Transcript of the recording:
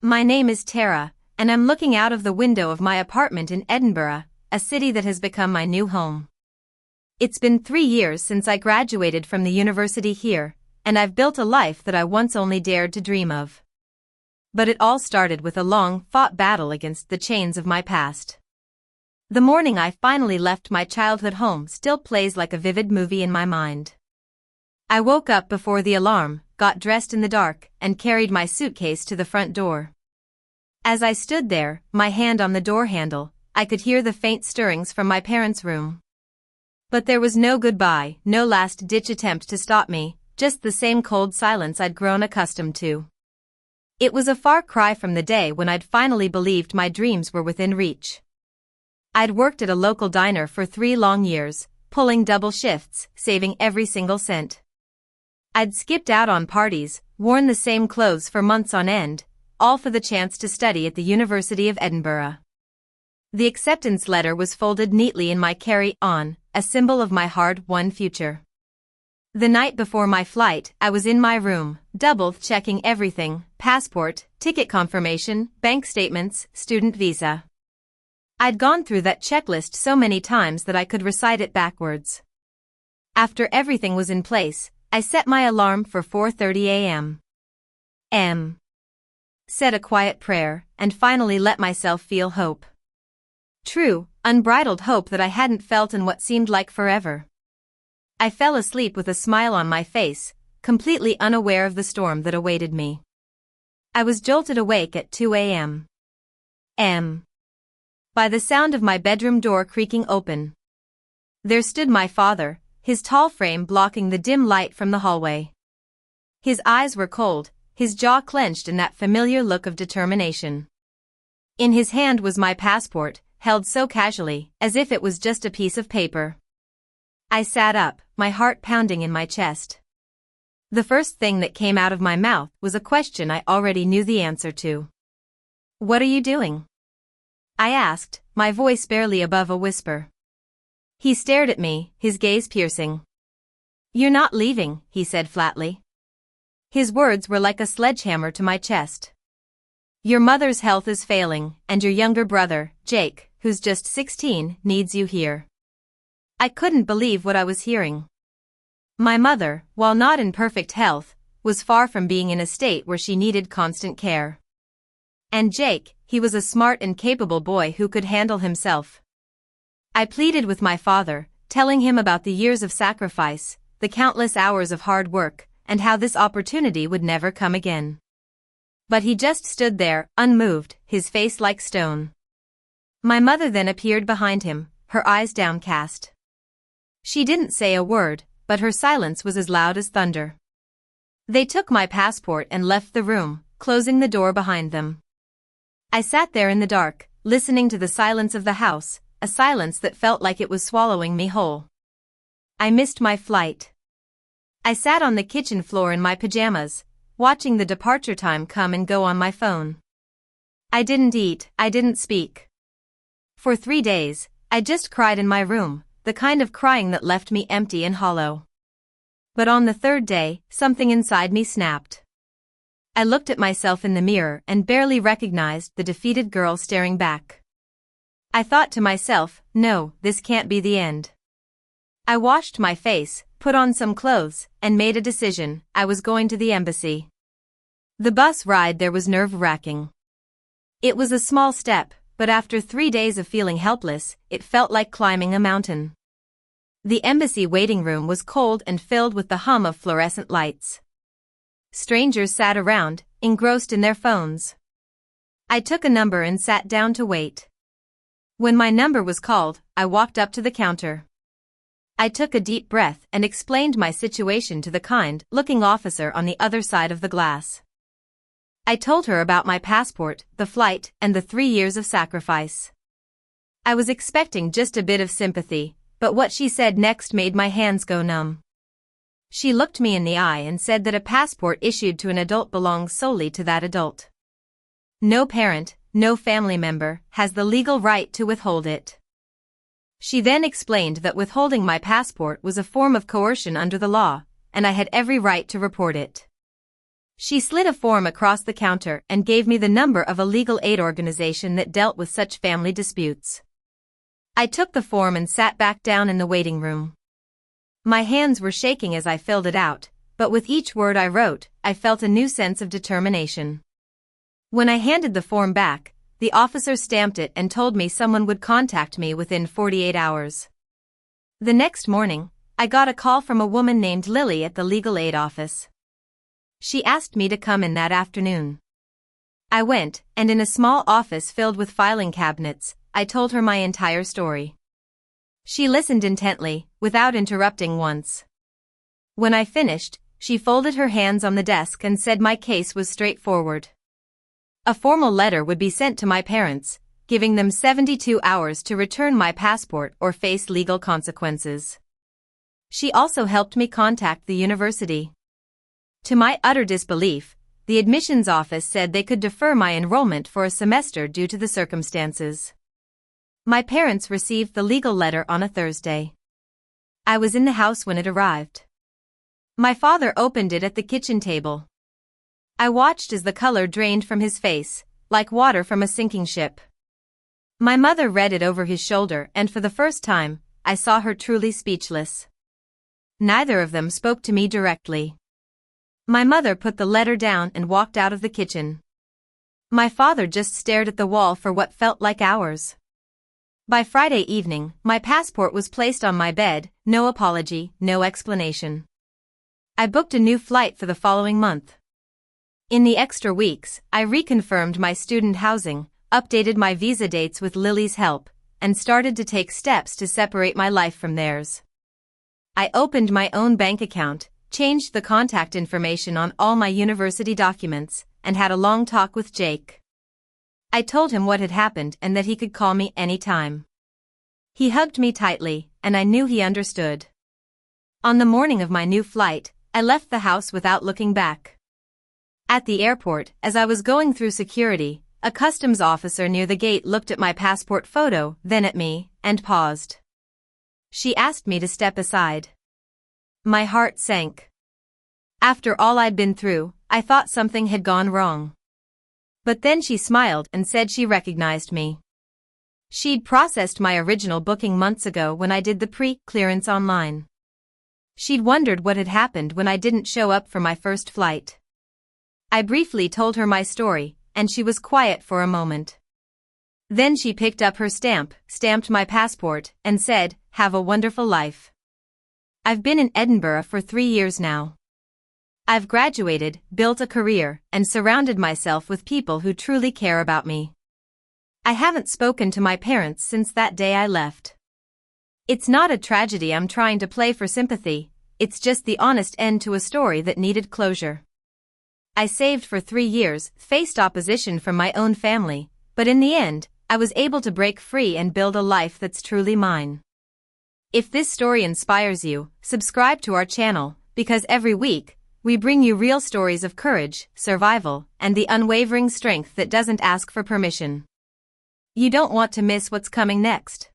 My name is Tara, and I'm looking out of the window of my apartment in Edinburgh, a city that has become my new home. It's been 3 years since I graduated from the university here, and I've built a life that I once only dared to dream of. But it all started with a long-fought battle against the chains of my past. The morning I finally left my childhood home still plays like a vivid movie in my mind. I woke up before the alarm, got dressed in the dark, and carried my suitcase to the front door. As I stood there, my hand on the door handle, I could hear the faint stirrings from my parents' room. But there was no goodbye, no last-ditch attempt to stop me, just the same cold silence I'd grown accustomed to. It was a far cry from the day when I'd finally believed my dreams were within reach. I'd worked at a local diner for 3 long years, pulling double shifts, saving every single cent. I'd skipped out on parties, worn the same clothes for months on end, all for the chance to study at the University of Edinburgh. The acceptance letter was folded neatly in my carry-on, a symbol of my hard-won future. The night before my flight, I was in my room, double-checking everything: passport, ticket confirmation, bank statements, student visa. I'd gone through that checklist so many times that I could recite it backwards. After everything was in place, I set my alarm for 4:30 a.m. Said a quiet prayer, and finally let myself feel hope. True, unbridled hope that I hadn't felt in what seemed like forever. I fell asleep with a smile on my face, completely unaware of the storm that awaited me. I was jolted awake at 2 a.m. By the sound of my bedroom door creaking open. There stood my father, his tall frame blocking the dim light from the hallway. His eyes were cold, his jaw clenched in that familiar look of determination. In his hand was my passport, held so casually, as if it was just a piece of paper. I sat up, my heart pounding in my chest. The first thing that came out of my mouth was a question I already knew the answer to. "What are you doing?" I asked, my voice barely above a whisper. He stared at me, his gaze piercing. "You're not leaving," he said flatly. His words were like a sledgehammer to my chest. "Your mother's health is failing, and your younger brother, Jake, who's just 16, needs you here." I couldn't believe what I was hearing. My mother, while not in perfect health, was far from being in a state where she needed constant care. And Jake, he was a smart and capable boy who could handle himself. I pleaded with my father, telling him about the years of sacrifice, the countless hours of hard work, and how this opportunity would never come again. But he just stood there, unmoved, his face like stone. My mother then appeared behind him, her eyes downcast. She didn't say a word, but her silence was as loud as thunder. They took my passport and left the room, closing the door behind them. I sat there in the dark, listening to the silence of the house, a silence that felt like it was swallowing me whole. I missed my flight. I sat on the kitchen floor in my pajamas, watching the departure time come and go on my phone. I didn't eat, I didn't speak. For 3 days, I just cried in my room, the kind of crying that left me empty and hollow. But on the 3rd day, something inside me snapped. I looked at myself in the mirror and barely recognized the defeated girl staring back. I thought to myself, no, this can't be the end. I washed my face, put on some clothes, and made a decision: I was going to the embassy. The bus ride there was nerve-wracking. It was a small step, but after 3 days of feeling helpless, it felt like climbing a mountain. The embassy waiting room was cold and filled with the hum of fluorescent lights. Strangers sat around, engrossed in their phones. I took a number and sat down to wait. When my number was called, I walked up to the counter. I took a deep breath and explained my situation to the kind-looking officer on the other side of the glass. I told her about my passport, the flight, and the 3 years of sacrifice. I was expecting just a bit of sympathy, but what she said next made my hands go numb. She looked me in the eye and said that a passport issued to an adult belongs solely to that adult. No parent, no family member, has the legal right to withhold it. She then explained that withholding my passport was a form of coercion under the law, and I had every right to report it. She slid a form across the counter and gave me the number of a legal aid organization that dealt with such family disputes. I took the form and sat back down in the waiting room. My hands were shaking as I filled it out, but with each word I wrote, I felt a new sense of determination. When I handed the form back, the officer stamped it and told me someone would contact me within 48 hours. The next morning, I got a call from a woman named Lily at the legal aid office. She asked me to come in that afternoon. I went, and in a small office filled with filing cabinets, I told her my entire story. She listened intently, without interrupting once. When I finished, she folded her hands on the desk and said my case was straightforward. A formal letter would be sent to my parents, giving them 72 hours to return my passport or face legal consequences. She also helped me contact the university. To my utter disbelief, the admissions office said they could defer my enrollment for a semester due to the circumstances. My parents received the legal letter on a Thursday. I was in the house when it arrived. My father opened it at the kitchen table. I watched as the color drained from his face, like water from a sinking ship. My mother read it over his shoulder, and for the first time, I saw her truly speechless. Neither of them spoke to me directly. My mother put the letter down and walked out of the kitchen. My father just stared at the wall for what felt like hours. By Friday evening, my passport was placed on my bed, no apology, no explanation. I booked a new flight for the following month. In the extra weeks, I reconfirmed my student housing, updated my visa dates with Lily's help, and started to take steps to separate my life from theirs. I opened my own bank account, changed the contact information on all my university documents, and had a long talk with Jake. I told him what had happened and that he could call me any time. He hugged me tightly, and I knew he understood. On the morning of my new flight, I left the house without looking back. At the airport, as I was going through security, a customs officer near the gate looked at my passport photo, then at me, and paused. She asked me to step aside. My heart sank. After all I'd been through, I thought something had gone wrong. But then she smiled and said she recognized me. She'd processed my original booking months ago when I did the pre-clearance online. She'd wondered what had happened when I didn't show up for my first flight. I briefly told her my story, and she was quiet for a moment. Then she picked up her stamp, stamped my passport, and said, "Have a wonderful life." I've been in Edinburgh for 3 years now. I've graduated, built a career, and surrounded myself with people who truly care about me. I haven't spoken to my parents since that day I left. It's not a tragedy I'm trying to play for sympathy, it's just the honest end to a story that needed closure. I saved for 3 years, faced opposition from my own family, but in the end, I was able to break free and build a life that's truly mine. If this story inspires you, subscribe to our channel, because every week, we bring you real stories of courage, survival, and the unwavering strength that doesn't ask for permission. You don't want to miss what's coming next.